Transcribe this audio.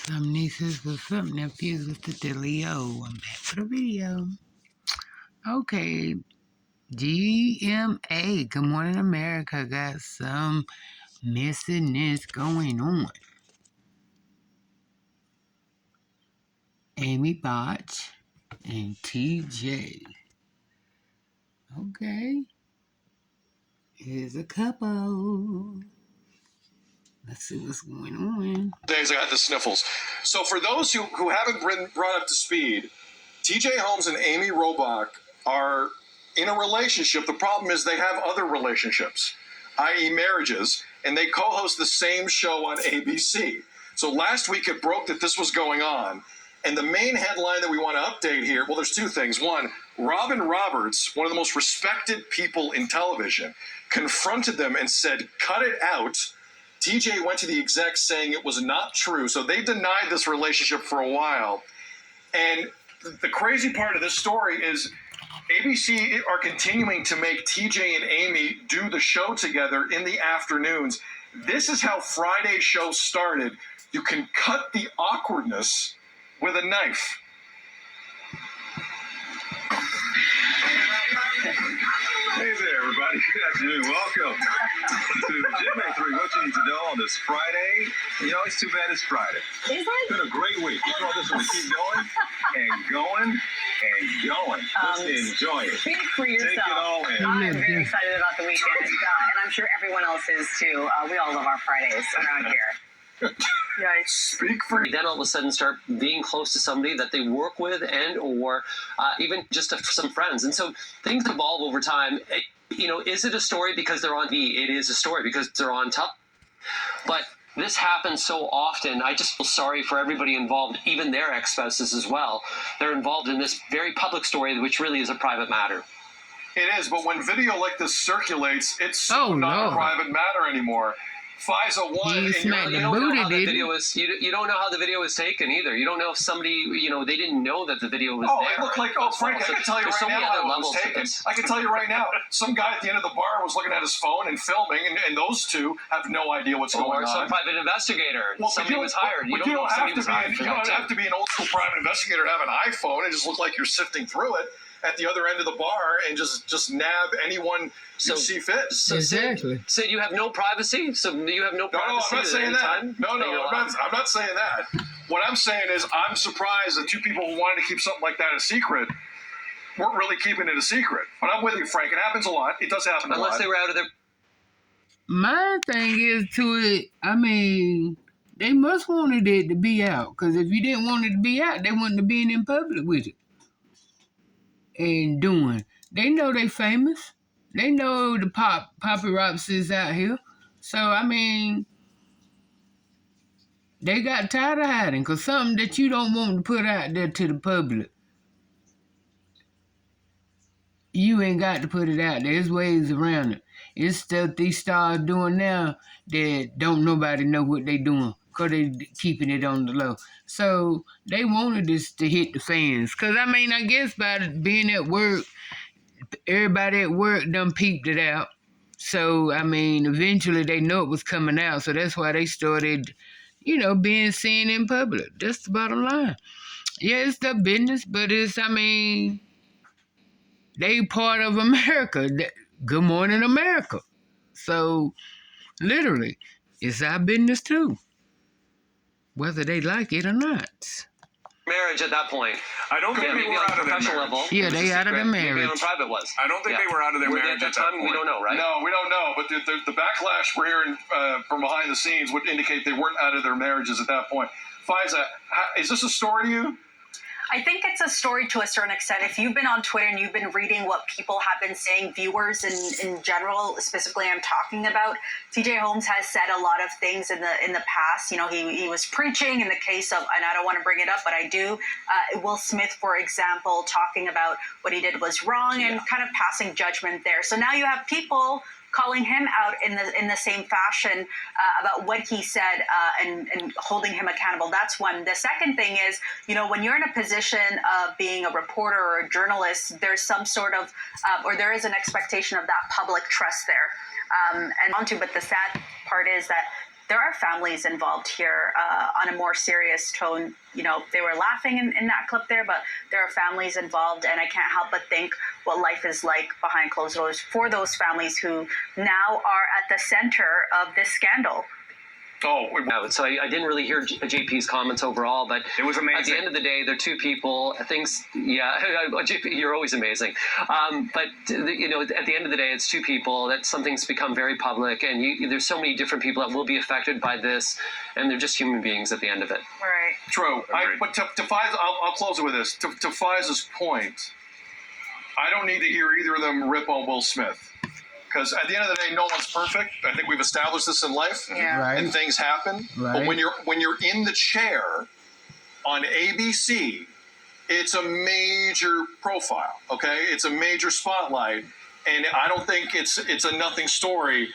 Some nieces with some nephews with the dealio. I'm back for the video. Okay, GMA, Good Morning America, got some messiness going on. Amy Botch and TJ. Okay, here's a couple. Let's see what's going on. Days I got the sniffles. So for those who haven't been brought up to speed, TJ Holmes and Amy Robach are in a relationship. The problem is they have other relationships, i.e. marriages, and they co-host the same show on ABC. So last week it broke that this was going on. And the main headline that we want to update here, well, there's two things. One, Robin Roberts, one of the most respected people in television, confronted them and said, cut it out. TJ went to the execs saying it was not true. So they denied this relationship for a while. And the crazy part of this story is ABC are continuing to make TJ and Amy do the show together in the afternoons. This is how Friday's show started. You can cut the awkwardness with a knife. Hey there, everybody. Good afternoon. Welcome to GMA3. What you need to know on this Friday. You know, it's too bad it's Friday. Is it? It's been a great week. You know, this one keep going and going and going. Just enjoy it. Speak for yourself. Take it all in. I'm very excited about the weekend, and I'm sure everyone else is too. We all love our Fridays around here. Right. Speak for Then all of a sudden start being close to somebody that they work with and or even just some friends. And so things evolve over time. Is it a story because they're on TV? It is a story because they're on top. But this happens so often. I just feel sorry for everybody involved, even their ex-spouses as well. They're involved in this very public story, which really is a private matter. It is, but when video like this circulates, it's not a private matter anymore. FISA won. You smacked the don't know booty, how the did video is. You don't know how the video was taken either. You don't know if somebody, they didn't know that the video was there. It looked like, Frank, I can tell you right now how it was taken. I can tell you right now, some guy at the end of the bar was looking at his phone and filming, and those two have no idea what's going on. Or some private investigator. Somebody was hired. You don't know if somebody was hired. You don't have to be an old school private investigator to have an iPhone and just look like you're sifting through it at the other end of the bar and just nab anyone you see fit. Exactly. So you have no privacy? So you have no privacy? No, I'm not saying that. I'm not saying that. What I'm saying is I'm surprised that two people who wanted to keep something like that a secret weren't really keeping it a secret. But I'm with you, Frank. It happens a lot. It does happen a lot. Unless they were out of their... My thing is to it, I mean, they must wanted it to be out. Because if you didn't want it to be out, they wouldn't have been in public with it. And doing. They know they famous. They know the paparazzi's out here. So, I mean, they got tired of hiding. Because something that you don't want to put out there to the public, you ain't got to put it out there. There's ways around it. It's stuff these stars doing now that don't nobody know what they doing. Because they keeping it on the low. So, they wanted this to hit the fans. Because, I mean, I guess by being at work, everybody at work done peeped it out. So, I mean, eventually they know it was coming out. So, that's why they started, being seen in public. That's the bottom line. Yeah, it's their business, but it's, I mean, they part of America. Good Morning America. So, literally, it's our business too. Whether they like it or not. Marriage at that point. I don't think they were out of their marriage. Yeah, they out of their marriage. Maybe on private was. I don't think they were out of their marriage at that time. We don't know, right? No, we don't know. But the backlash we're hearing from behind the scenes would indicate they weren't out of their marriages at that point. FISA, is this a story to you? I think it's a story to a certain extent. If you've been on Twitter and you've been reading what people have been saying, viewers in general, specifically I'm talking about, TJ Holmes has said a lot of things in the past. He was preaching in the case of, and I don't want to bring it up, but I do, Will Smith, for example, talking about what he did was wrong and kind of passing judgment there. So now you have people calling him out in the same fashion about what he said and holding him accountable. That's one. The second thing is, when you're in a position of being a reporter or a journalist, there's some sort of, or there is an expectation of that public trust there. But the sad part is that there are families involved here on a more serious tone. You know, they were laughing in that clip there, but there are families involved, and I can't help but think what life is like behind closed doors for those families who now are at the center of this scandal. Oh, So I didn't really hear JP's comments overall, but It was amazing. at the end of the day, they're two people. Things, yeah, JP, you're always amazing. But you know, at the end of the day, it's two people. That something's become very public, and there's so many different people that will be affected by this, and they're just human beings at the end of it. Right. true. Agreed. But to Faiz, I'll close it with this. To Faiz's point, I don't need to hear either of them rip on Will Smith. Because at the end of the day, no one's perfect. I think we've established this in life. Yeah. Right. And things happen. Right. But when you're in the chair on ABC, it's a major profile. Okay, it's a major spotlight, and I don't think it's a nothing story